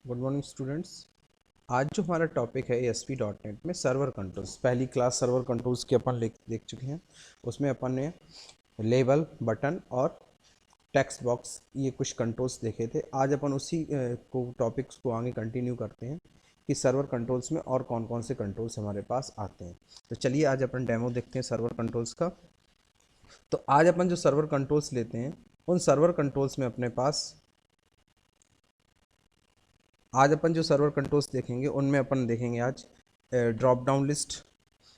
Good morning students. आज जो हमारा टॉपिक है ASP.NET में सर्वर कंट्रोल्स, पहली क्लास सर्वर कंट्रोल्स की अपन देख चुके हैं। उसमें अपन ने लेबल, बटन और टेक्स्ट बॉक्स ये कुछ कंट्रोल्स देखे थे। आज अपन उसी को टॉपिक्स को आगे कंटिन्यू करते हैं कि सर्वर कंट्रोल्स में और कौन कौन से कंट्रोल्स हमारे पास आते हैं। तो चलिए आज अपन डेमो देखते हैं सर्वर कंट्रोल्स का। तो आज अपन जो सर्वर कंट्रोल्स लेते हैं उन सर्वर कंट्रोल्स में अपने पास आज अपन जो सर्वर कंट्रोल्स देखेंगे उनमें अपन देखेंगे आज ड्रॉप डाउन लिस्ट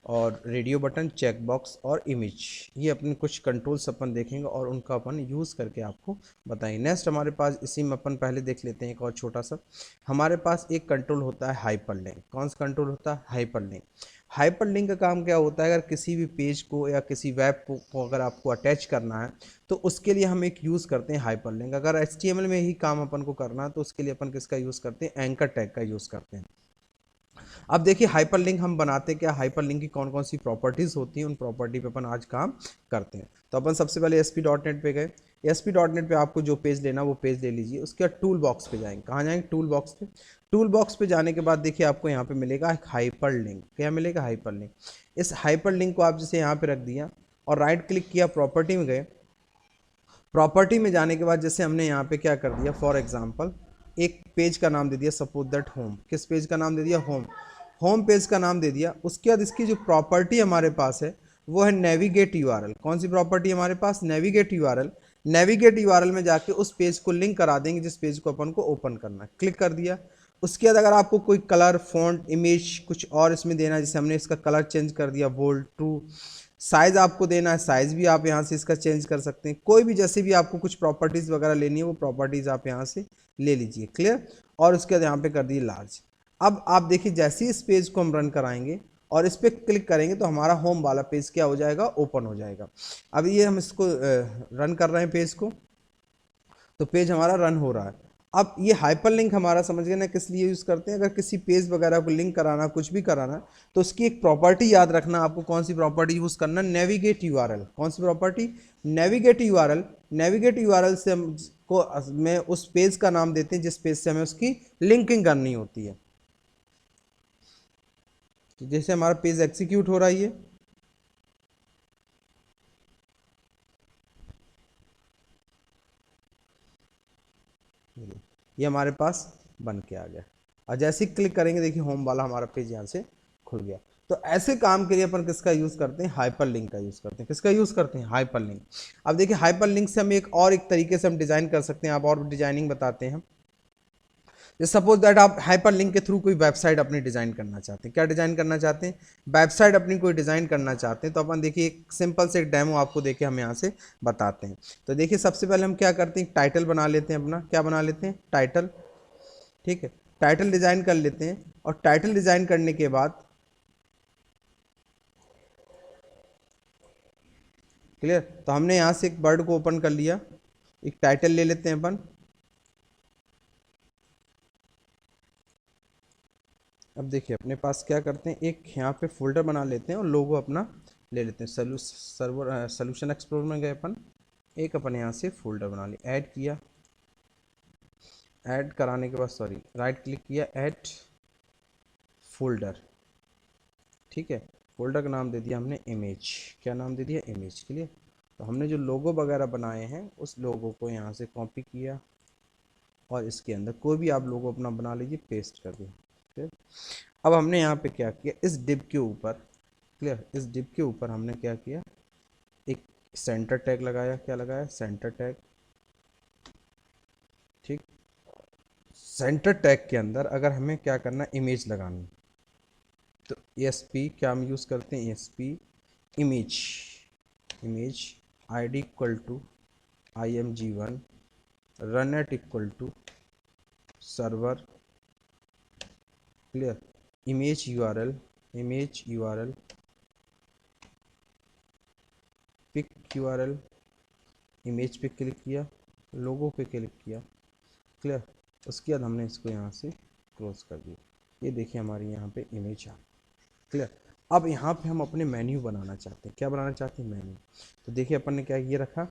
और रेडियो बटन, चेक बॉक्स और इमेज। ये अपने कुछ कंट्रोल्स अपन देखेंगे और उनका अपन यूज़ करके आपको बताएंगे। नेक्स्ट हमारे पास इसी में अपन पहले देख लेते हैं एक और छोटा सा। हमारे पास एक कंट्रोल होता है हाइपरलिंक। कौन सा कंट्रोल होता है? हाइपरलिंक। हाइपरलिंक का काम क्या होता है? अगर किसी भी पेज को या किसी वेब को अगर आपको अटैच करना है तो उसके लिए हम एक यूज़ करते हैं हाइपरलिंक। अगर HTML में ही काम अपन को करना है तो उसके लिए अपन किसका यूज़ करते हैं? एंकर टैग का यूज़ करते हैं। अब देखिए हाइपरलिंक हम बनाते क्या, हाइपरलिंक की कौन कौन सी प्रॉपर्टीज़ होती हैं, उन प्रॉपर्टी पे अपन आज काम करते हैं। तो अपन सबसे पहले ASP.NET पे गए। ASP.NEट पे आपको जो पेज लेना वो पेज ले लीजिए। उसके बाद टूल बॉक्स पे जाएंगे। कहाँ जाएंगे? टूल बॉक्स पे। टूल बॉक्स पे जाने के बाद देखिए आपको यहाँ पे मिलेगा एक हाइपरलिंक। क्या मिलेगा? हाइपरलिंक। इस हाइपरलिंक को आप जैसे यहाँ पे रख दिया और राइट क्लिक किया, प्रॉपर्टी में गए। प्रॉपर्टी में जाने के बाद जैसे हमने यहाँ पे क्या कर दिया, फॉर एग्जांपल एक पेज का नाम दे दिया, सपोज दैट होम। किस पेज का नाम दे दिया? होम। होम पेज का नाम दे दिया। उसके बाद इसकी जो प्रॉपर्टी हमारे पास है वो है नेविगेट यूआरएल। कौन सी प्रॉपर्टी हमारे पास? Navigate URL. नेविगेट यूआरएल में जाके उस पेज को लिंक करा देंगे जिस पेज को अपन को ओपन करना है। क्लिक कर दिया। उसके बाद अगर आपको कोई कलर, फॉन्ट, इमेज कुछ और इसमें देना है, जैसे हमने इसका कलर चेंज कर दिया बोल्ड टू, साइज़ आपको देना है, साइज़ भी आप यहाँ से इसका चेंज कर सकते हैं। कोई भी जैसे भी आपको कुछ प्रॉपर्टीज़ वगैरह लेनी है वो प्रॉपर्टीज़ आप यहाँ से ले लीजिए। क्लियर। और उसके बाद यहाँ पे कर दिए लार्ज। अब आप देखिए जैसे ही इस पेज को हम रन कराएंगे और इस पर क्लिक करेंगे तो हमारा होम वाला पेज क्या हो जाएगा? ओपन हो जाएगा। अब ये हम इसको रन कर रहे हैं पेज को, तो पेज हमारा रन हो रहा है। अब ये हाइपरलिंक हमारा समझ गए ना किस लिए यूज़ करते हैं? अगर किसी पेज वगैरह को लिंक कराना, कुछ भी कराना, तो उसकी एक प्रॉपर्टी याद रखना आपको। कौन सी प्रॉपर्टी यूज़ करना? Navigate URL. कौन सी property? Navigate URL. Navigate URL से हम को में उस पेज का नाम देते हैं जिस पेज से हमें उसकी लिंकिंग करनी होती है। तो जैसे हमारा पेज एग्जीक्यूट हो रहा है, ये हमारे पास बन के आ गया। और जैसे ही क्लिक करेंगे देखिए होम वाला हमारा पेज यहाँ से खुल गया। तो ऐसे काम के लिए अपन किसका यूज़ करते हैं? हाइपरलिंक का यूज़ करते हैं। किसका यूज़ करते हैं? हाइपरलिंक। अब देखिए हाइपरलिंक से हम एक और एक तरीके से हम डिज़ाइन कर सकते हैं। आप और डिजाइनिंग बताते हैं। जैसे सपोज दैट आप हाइपरलिंक के थ्रू कोई वेबसाइट अपनी डिज़ाइन करना चाहते हैं। क्या डिज़ाइन करना चाहते हैं? वेबसाइट अपनी कोई डिज़ाइन करना चाहते हैं। तो अपन देखिए एक सिंपल से एक डेमो आपको देके हम यहाँ से बताते हैं। तो देखिए सबसे पहले हम क्या करते हैं? टाइटल बना लेते हैं अपना। क्या बना लेते हैं? टाइटल। ठीक है। टाइटल डिज़ाइन कर लेते हैं और टाइटल डिज़ाइन करने के बाद क्लियर। तो हमने यहाँ से एक वर्ड को ओपन कर लिया, एक टाइटल ले लेते हैं अपन। अब देखिए अपने पास क्या करते हैं, एक यहाँ पे फोल्डर बना लेते हैं और लोगो अपना ले लेते हैं। सर्वर सोल्यूशन एक्सप्लोर में गए अपन, एक अपन यहाँ से फोल्डर बना लिया, ऐड किया। ऐड कराने के बाद सॉरी राइट क्लिक किया, ऐड फोल्डर। ठीक है। फोल्डर का नाम दे दिया हमने इमेज। क्या नाम दे दिया? इमेज। क्लियर। तो हमने जो लोगो वगैरह बनाए हैं उस लोगो को यहाँ से कॉपी किया और इसके अंदर कोई भी आप लोगो अपना बना लीजिए, पेस्ट कर दिया। ठीक। अब हमने यहाँ पे क्या किया, इस डिव के ऊपर, क्लियर, इस डिव के ऊपर हमने क्या किया, एक सेंटर टैग लगाया। क्या लगाया? Centre tag. ठीक। सेंटर टैग के अंदर अगर हमें क्या करना, इमेज लगानी, तो ASP क्या हम यूज़ करते हैं? ASP image. Image ID equal to img1 run at equal to server. Clear. Image URL, image URL pic URL। Image पे क्लिक किया, लोगो पे क्लिक किया। क्लियर। उसके बाद हमने इसको यहाँ से क्लोज कर दिया। ये देखिए हमारी यहाँ पे इमेज आ। क्लियर। अब यहाँ पे हम अपने मेन्यू बनाना चाहते हैं। क्या बनाना चाहते हैं? मेन्यू। तो देखिए अपन ने क्या ये रखा,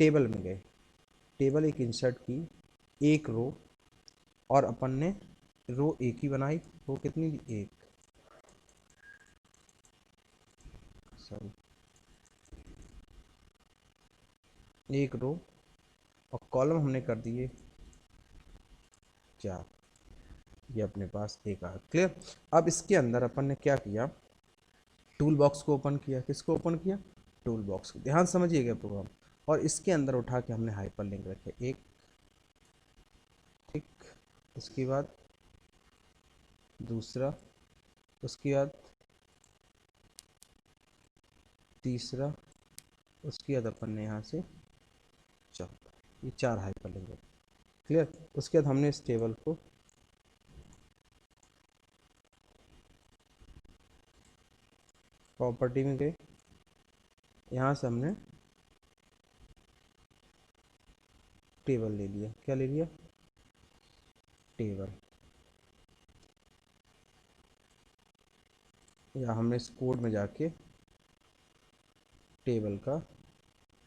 टेबल में गए, टेबल एक इंसर्ट की, एक रो और अपन ने रो एक ही बनाई, वो कितनी थी, एक, सॉरी, एक रो, और कॉलम हमने कर दिए 4। ये अपने पास एक आ, क्लियर। अब इसके अंदर अपन ने क्या किया, टूल बॉक्स को ओपन किया। किसको ओपन किया, टूल बॉक्स को। ध्यान समझिएगा प्रोग्राम। और इसके अंदर उठा के हमने हाइपर लिंक रखे, एक, ठीक, उसके बाद दूसरा, उसके बाद तीसरा, उसके बाद अपन ने यहाँ से चौथा, ये 4 हाइपर लिंक रखे, क्लियर। उसके बाद हमने इस टेबल को प्रॉपर्टी में गए, यहाँ से हमने टेबल ले लिया। क्या ले लिया, टेबल। या हमने इस कोड में जाके टेबल का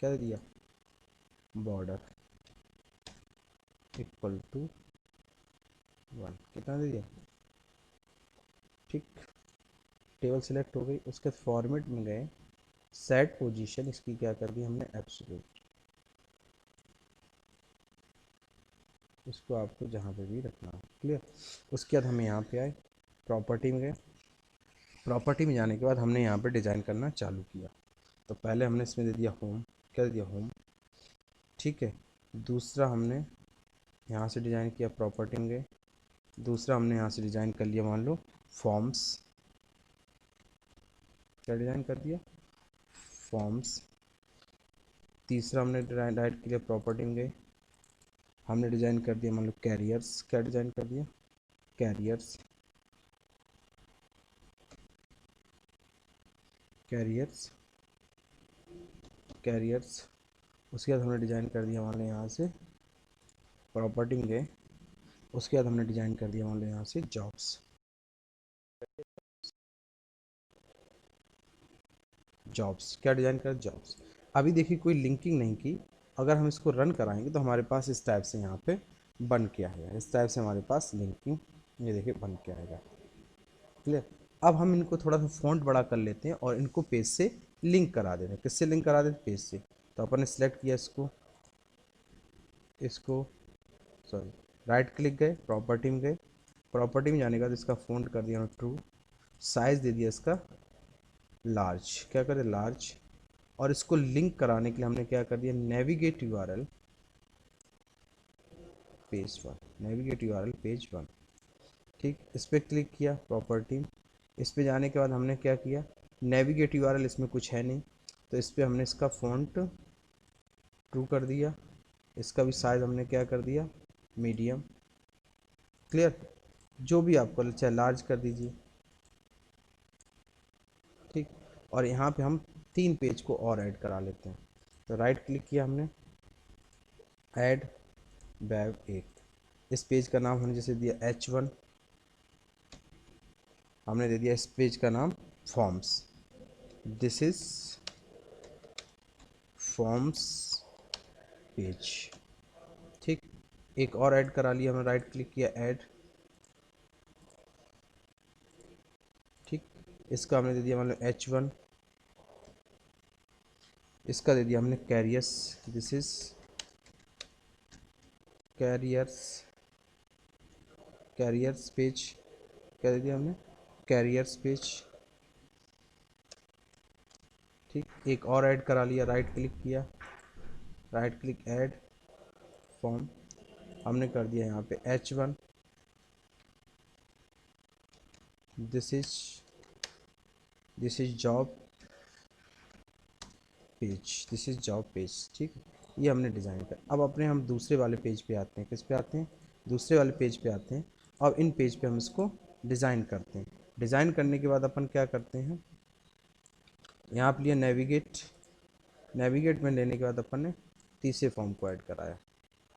क्या दे दिया, बॉर्डर इक्वल टू 1, कितना दे दिया, ठीक। टेबल सिलेक्ट हो गई। उसके फॉर्मेट में गए, सेट पोजीशन इसकी क्या कर दी हमने, एब्सोल्यूट। इसको आपको जहाँ पे भी रखना है, क्लियर। उसके बाद हम यहाँ पे आए, प्रॉपर्टी में गए। प्रॉपर्टी में जाने के बाद हमने यहाँ पे डिज़ाइन करना चालू किया। तो पहले हमने इसमें दे दिया होम, क्या दे दिया, होम, ठीक है। दूसरा हमने यहाँ से डिज़ाइन किया, प्रॉपर्टी में गए। दूसरा हमने यहाँ से डिज़ाइन कर लिया, मान लो फॉर्म्स, क्या डिज़ाइन कर दिया, फॉर्म्स। तीसरा हमने राइट किया, प्रॉपर्टी में गए, हमने डिज़ाइन कर दिया मान लो कैरियर्स, क्या डिज़ाइन कर दिया, कैरियर्स, कैरियर्स, कैरियर्स। उसके बाद हमने डिज़ाइन कर दिया मान लो यहाँ से प्रॉपर्टी में गए। उसके बाद हमने डिज़ाइन कर दिया मान लो यहाँ से जॉब्स, जॉब्स, क्या डिज़ाइन कर, जॉब्स। अभी देखिए कोई लिंकिंग नहीं की। अगर हम इसको रन कराएंगे तो हमारे पास इस टाइप से यहाँ पे बन के आएगा, इस टाइप से हमारे पास लिंकिंग, ये देखिए बन के आएगा, क्लियर। अब हम इनको थोड़ा सा फॉन्ट बड़ा कर लेते हैं और इनको पेज से लिंक करा देते हैं। किससे लिंक करा देते हैं, पेज से। तो अपन ने सिलेक्ट किया इसको, इसको, सॉरी, राइट क्लिक गए, प्रॉपर्टी में गए। प्रॉपर्टी में जाने के बाद इसका फॉन्ट कर दिया ट्रू, साइज दे दिया इसका लार्ज, क्या करें, लार्ज। और इसको लिंक कराने के लिए हमने क्या कर दिया, navigate URL page 1, navigate URL page 1, ठीक। इस पर क्लिक किया, प्रॉपर्टी। इस पे जाने के बाद हमने क्या किया, नेविगेट यूआरएल इसमें कुछ है नहीं, तो इस पर हमने इसका फॉन्ट ट्रू कर दिया। इसका भी साइज हमने क्या कर दिया, मीडियम, क्लियर। जो भी आपको चाहे लार्ज कर दीजिए, ठीक। और यहाँ पे हम 3 पेज को और ऐड करा लेते हैं। तो राइट क्लिक किया हमने, ऐड वेब 1। इस पेज का नाम हमने जैसे दिया H1, हमने दे दिया इस पेज का नाम forms, this is forms page, ठीक। एक और ऐड करा लिया हमने, राइट क्लिक किया, ऐड, ठीक। इसका हमने दे दिया मान लो H1, इसका दे दिया हमने carriers, this is carriers, carriers page, क्या दे दिया हमने, कैरियर्स पेज, ठीक। एक और ऐड करा लिया, राइट क्लिक किया, राइट क्लिक, ऐड फॉर्म, हमने कर दिया यहाँ पे H1, this is job page, this is job page, ठीक। ये हमने डिज़ाइन कर। अब अपने हम दूसरे वाले पेज पे आते हैं, किस पे आते हैं, दूसरे वाले पेज पे आते हैं। अब इन पेज पे हम इसको डिज़ाइन करते हैं। डिज़ाइन करने के बाद अपन क्या करते हैं, यहाँ पे लिया नेविगेट, नेविगेट में लेने के बाद अपन ने तीसरे फॉर्म को ऐड कराया,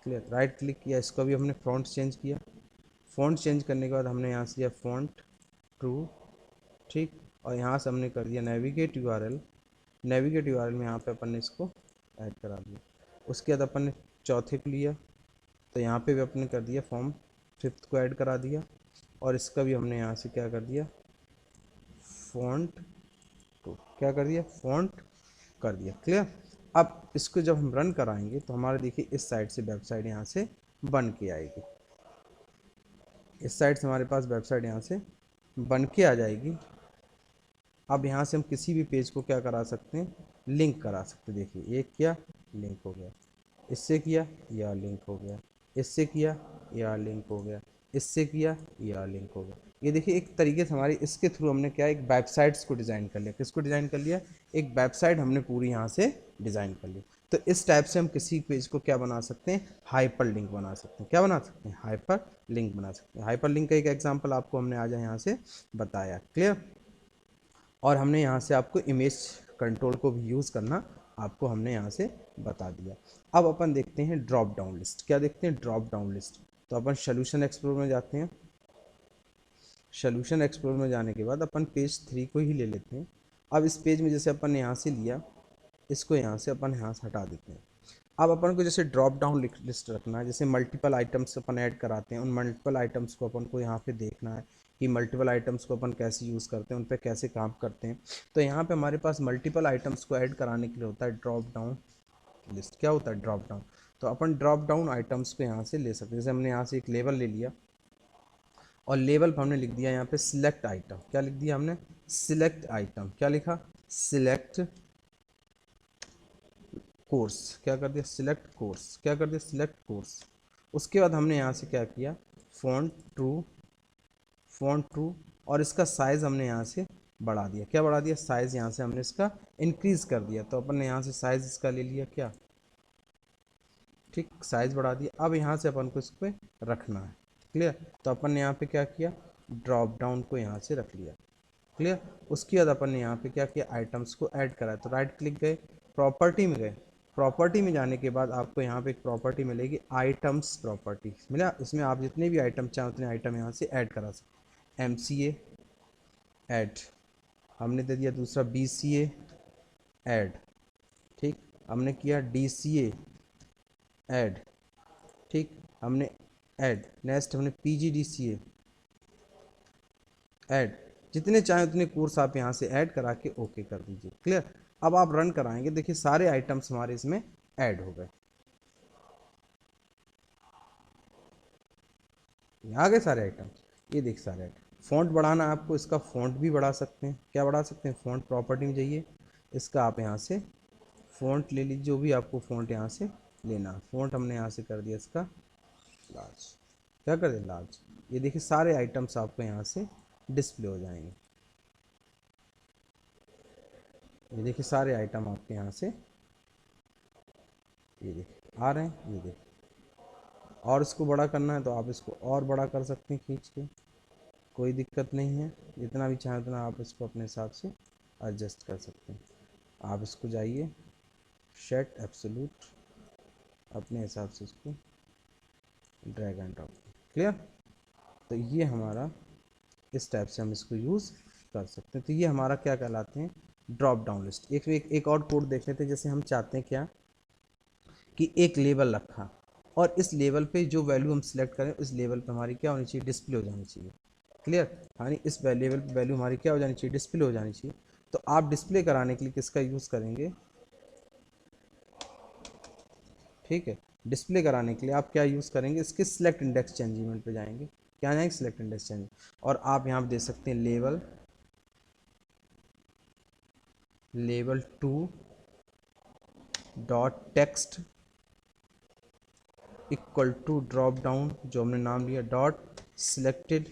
क्लियर। राइट क्लिक किया, इसका भी हमने फॉन्ट चेंज किया। फॉन्ट चेंज करने के बाद हमने यहाँ से लिया फॉन्ट ट्रू, ठीक। और यहाँ से हमने कर दिया नेविगेट यूआरएल, नेविगेट यूआरएल में यहाँ पे अपन ने इसको ऐड करा दिया। उसके बाद अपन ने चौथे को लिया, तो यहाँ पे भी अपन ने कर दिया फॉर्म 5th को ऐड करा दिया, और इसका भी हमने यहाँ से क्या कर दिया, फॉन्ट टू, क्या कर दिया, फॉन्ट कर दिया। क्लियर। अब इसको जब हम रन कराएंगे तो हमारा देखिए इस साइड से वेबसाइट यहाँ से बन के आएगी, इस साइड से हमारे पास वेबसाइट यहाँ से बन के आ जाएगी। अब यहाँ से हम किसी भी पेज को क्या करा सकते हैं, लिंक करा सकते हैं। देखिए एक किया, लिंक हो गया, इससे किया, यह लिंक हो गया, इससे किया, यह लिंक हो गया, इससे किया, यह लिंक हो गया। ये देखिए एक तरीके से हमारी इसके थ्रू हमने क्या, एक वेबसाइट्स को डिज़ाइन कर लिया। किसको डिज़ाइन कर लिया, एक वेबसाइट हमने पूरी यहाँ से डिज़ाइन कर ली। तो इस टाइप से हम किसी पेज को क्या बना सकते हैं, हाइपर लिंक बना सकते हैं। क्या बना सकते हैं, हाइपर लिंक बना सकते हैं। हाइपर लिंक का एक एग्जाम्पल आपको हमने आज यहाँ से बताया। क्लियर। और हमने यहाँ से आपको इमेज कंट्रोल को भी यूज़ करना आपको हमने यहाँ से बता दिया। अब अपन देखते हैं ड्रॉप डाउन लिस्ट। क्या देखते हैं, ड्रॉप डाउन लिस्ट। तो अपन सोल्यूशन एक्सप्लोर में जाते हैं। सोल्यूशन एक्सप्लोर में जाने के बाद अपन पेज 3 को ही ले लेते हैं। अब इस पेज में जैसे अपन ने यहाँ से लिया, इसको यहाँ से अपन यहाँ से हटा देते हैं। अब अपन को जैसे ड्रॉप डाउन लिस्ट रखना है, जैसे मल्टीपल आइटम्स अपन ऐड कराते हैं, उन मल्टीपल आइटम्स को अपन को यहाँ पे देखना है कि मल्टीपल आइटम्स को अपन कैसे यूज़ करते हैं, उन पे कैसे काम करते हैं। तो यहाँ पे हमारे पास मल्टीपल आइटम्स को ऐड कराने के लिए होता है ड्रॉप डाउन लिस्ट। क्या होता है, ड्रॉप डाउन। तो अपन ड्रॉप डाउन आइटम्स को यहाँ से ले सकते हैं। जैसे हमने यहाँ से एक लेबल ले लिया, और लेबल पर हमने लिख दिया यहाँ पे सिलेक्ट आइटम। क्या लिख दिया हमने, सिलेक्ट आइटम। क्या लिखा, सिलेक्ट कोर्स। क्या कर दिया, सिलेक्ट कोर्स। क्या कर दिया, सिलेक्ट कोर्स। उसके बाद हमने यहाँ से क्या किया, फॉन्ट ट्रू, फॉन्ट ट्रू, और इसका साइज़ हमने यहाँ से बढ़ा दिया। क्या बढ़ा दिया, साइज़ यहाँ से हमने इसका इंक्रीज़ कर दिया। तो अपन ने यहाँ से साइज़ इसका ले लिया, क्या, ठीक, साइज़ बढ़ा दिया। अब यहाँ से अपन को इस पर रखना है। क्लियर। तो अपन ने यहाँ पे क्या किया, ड्रॉप डाउन को यहाँ से रख लिया। क्लियर। उसके बाद अपन ने यहाँ पे क्या किया, आइटम्स को ऐड करा। तो राइट क्लिक गए, प्रॉपर्टी में गए। प्रॉपर्टी में जाने के बाद आपको यहाँ पे एक प्रॉपर्टी मिलेगी, आइटम्स प्रॉपर्टी मिला। इसमें आप जितने भी आइटम चाहें उतने आइटम यहाँ से ऐड करा सकते। MCA ऐड हमने दे दिया, दूसरा BCA ऐड, ठीक, हमने किया DCA ऐड, ठीक, हमने ऐड, नेक्स्ट हमने PGDCA ऐड। जितने चाहें उतने कोर्स आप यहाँ से ऐड करा के ओके कर दीजिए। क्लियर। अब आप रन कराएंगे, देखिए सारे आइटम्स हमारे इसमें ऐड हो गए, आ गए सारे आइटम। ये देखिए सारे आइटम। फ़ॉन्ट बढ़ाना है आपको, इसका फ़ॉन्ट भी बढ़ा सकते हैं। क्या बढ़ा सकते हैं, फ़ॉन्ट प्रॉपर्टी में जाइए, इसका आप यहाँ से फ़ॉन्ट ले लीजिए, जो भी आपको फ़ॉन्ट यहाँ से लेना है। फ़ॉन्ट हमने यहाँ से कर दिया इसका लार्ज। क्या कर दिया, लार्ज। ये देखिए सारे आइटम्स आपको यहाँ से डिस्प्ले हो जाएंगे। ये देखिए सारे आइटम आपके यहाँ से, ये देखिए आ रहे हैं। ये देखिए, और इसको बड़ा करना है तो आप इसको और बड़ा कर सकते हैं खींच के, कोई दिक्कत नहीं है। जितना भी चाहें उतना आप इसको अपने हिसाब से एडजस्ट कर सकते हैं। आप इसको जाइए, सेट एब्सोल्यूट, अपने हिसाब से इसको ड्रैग एंड ड्रॉप। क्लियर। तो ये हमारा इस टाइप से हम इसको यूज़ कर सकते हैं। तो ये हमारा क्या कहलाते हैं, ड्रॉप डाउन लिस्ट। एक और कोड देख लेते हैं। जैसे हम चाहते हैं क्या, कि एक लेबल रखा, और इस लेवल पे जो वैल्यू हम सिलेक्ट करें उस लेवल पे हमारी क्या होनी चाहिए, डिस्प्ले हो जानी चाहिए। क्लियर। यानी इस लेवल पे वैल्यू हमारी क्या हो जानी चाहिए, डिस्प्ले हो जानी चाहिए। तो आप डिस्प्ले कराने के लिए किसका यूज़ करेंगे, ठीक है, डिस्प्ले कराने के लिए आप क्या यूज़ करेंगे, इसके सिलेक्ट इंडेक्स चेंजमेंट पे जाएंगे। क्या जाएंगे, सिलेक्ट इंडेक्स चेंज, और आप यहाँ पे दे सकते हैं level, level 2 dot text equal to drop down, जो हमने नाम लिया, dot selected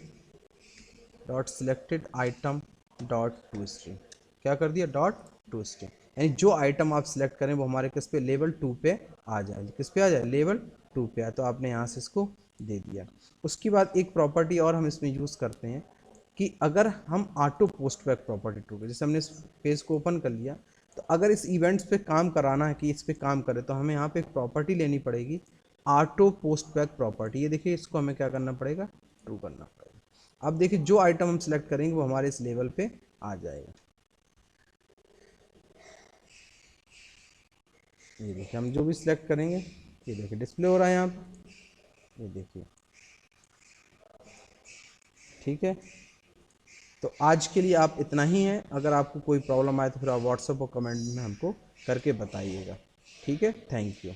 item dot to string. क्या कर दिया, डॉट टू स्ट्रिंग। यानी जो आइटम आप सिलेक्ट करें वो हमारे किस पे, लेवल 2 पे आ जाए। किस पे आ जाए, लेवल 2 पे आए। तो आपने यहाँ से इसको दे दिया। उसके बाद एक प्रॉपर्टी और हम इसमें यूज़ करते हैं, कि अगर हम auto post back property true पे, जैसे हमने इस पेज को ओपन कर लिया, तो अगर इस इवेंट्स पे काम कराना है कि इस पे काम करे, तो हमें यहाँ पे एक प्रॉपर्टी लेनी पड़ेगी, ऑटो पोस्ट बैक प्रॉपर्टी। ये देखिए इसको हमें क्या करना पड़ेगा, ट्रू करना पड़ेगा। अब देखिए जो आइटम हम सिलेक्ट करेंगे वो हमारे इस लेवल पे आ जाएगा। ये देखिए हम जो भी सिलेक्ट करेंगे, ये देखिए डिस्प्ले हो रहा है यहाँ पे, ये देखिए ठीक है, तो आज के लिए आप इतना ही है। अगर आपको कोई प्रॉब्लम आए तो फिर आप व्हाट्सएप और कमेंट में हमको करके बताइएगा। ठीक है, थैंक यू।